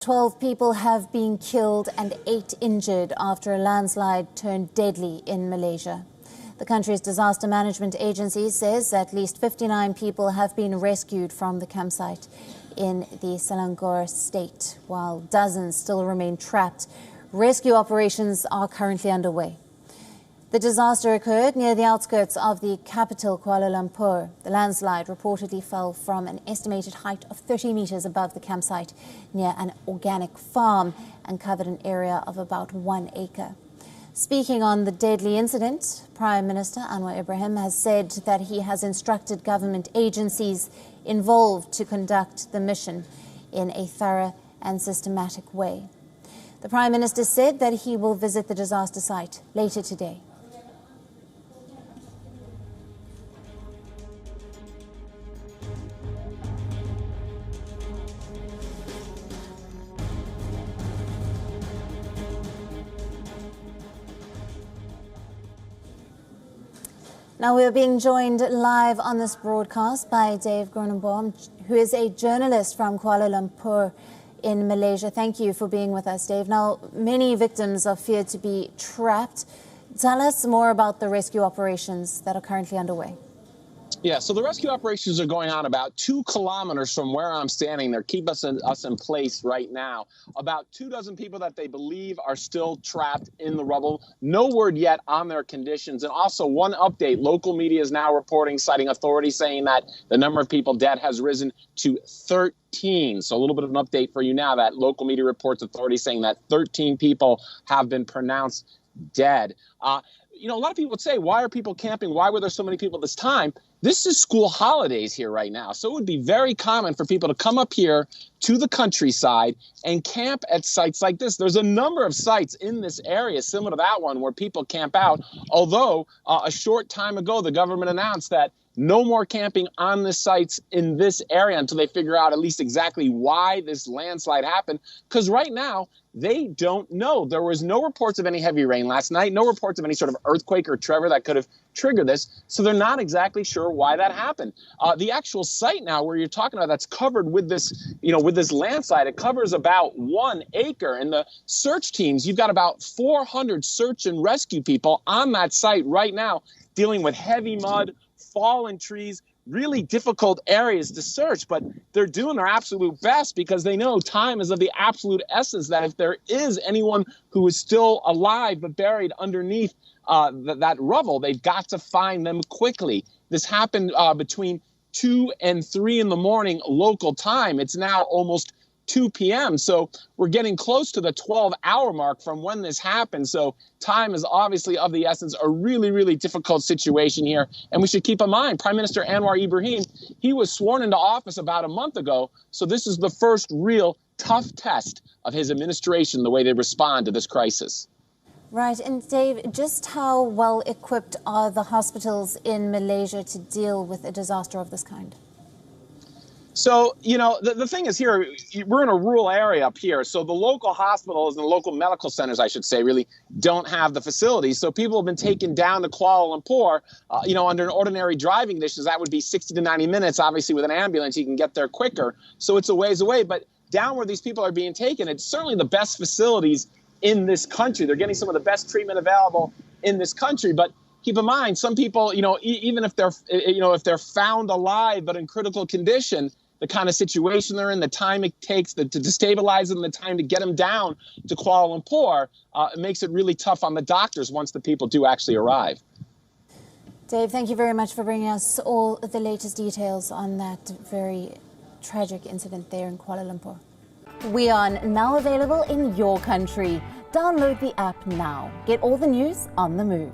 12 people have been killed and 8 injured after a landslide turned deadly in Malaysia. The country's disaster management agency says at least 59 people have been rescued from the campsite in the Selangor state, while dozens still remain trapped. Rescue operations are currently underway. The disaster occurred near the outskirts of the capital, Kuala Lumpur. The landslide reportedly fell from an estimated height of 30 meters above the campsite near an organic farm and covered an area of about 1 acre. Speaking on the deadly incident, Prime Minister Anwar Ibrahim has said that he has instructed government agencies involved to conduct the mission in a thorough and systematic way. The Prime Minister said that he will visit the disaster site later today. Now we're being joined live on this broadcast by Dave Gronenbaum, who is a journalist from Kuala Lumpur in Malaysia. Thank you for being with us, Dave. Now, many victims are feared to be trapped. Tell us more about the rescue operations that are currently underway. Yeah, so the rescue operations are going on about 2 kilometers from where I'm standing. They're keeping us in place right now. About 24 people that they believe are still trapped in the rubble. No word yet on their conditions. And also one update, local media is now reporting, citing authorities saying that the number of people dead has risen to 13. So a little bit of an update for you now that local media reports authorities saying that 13 people have been pronounced dead. A lot of people would say, why are people camping? Why were there so many people this time? This is school holidays here right now. So it would be very common for people to come up here to the countryside and camp at sites like this. There's a number of sites in this area similar to that one where people camp out. Although a short time ago, the government announced that no more camping on the sites in this area until they figure out at least exactly why this landslide happened. Because right now, they don't know. There was no reports of any heavy rain last night, no reports of any sort of earthquake or tremor that could have triggered this. So they're not exactly sure why that happened. The actual site now where you're talking about that's covered with this, with this landslide, it covers about 1 acre. And the search teams, you've got about 400 search and rescue people on that site right now dealing with heavy mud, fallen trees, really difficult areas to search, but they're doing their absolute best because they know time is of the absolute essence, that if there is anyone who is still alive but buried underneath that rubble, they've got to find them quickly. This happened between 2 and 3 in the morning local time. It's now almost 2 p.m. So we're getting close to the 12-hour mark from when this happened. So time is obviously of the essence, a really, really difficult situation here. And we should keep in mind, Prime Minister Anwar Ibrahim, he was sworn into office about a month ago. So this is the first real tough test of his administration, the way they respond to this crisis. Right. And Dave, just how well equipped are the hospitals in Malaysia to deal with a disaster of this kind? So, the thing is here, we're in a rural area up here. So the local hospitals and the local medical centers, I should say, really don't have the facilities. So people have been taken down to Kuala Lumpur, under an ordinary driving conditions. That would be 60 to 90 minutes. Obviously, with an ambulance, you can get there quicker. So it's a ways away. But down where these people are being taken, it's certainly the best facilities in this country. They're getting some of the best treatment available in this country. But keep in mind, some people, even if they're found alive but in critical condition, the kind of situation they're in, the time it takes to destabilize them, the time to get them down to Kuala Lumpur, it makes it really tough on the doctors once the people do actually arrive. Dave, thank you very much for bringing us all the latest details on that very tragic incident there in Kuala Lumpur. WION, now available in your country. Download the app now. Get all the news on the move.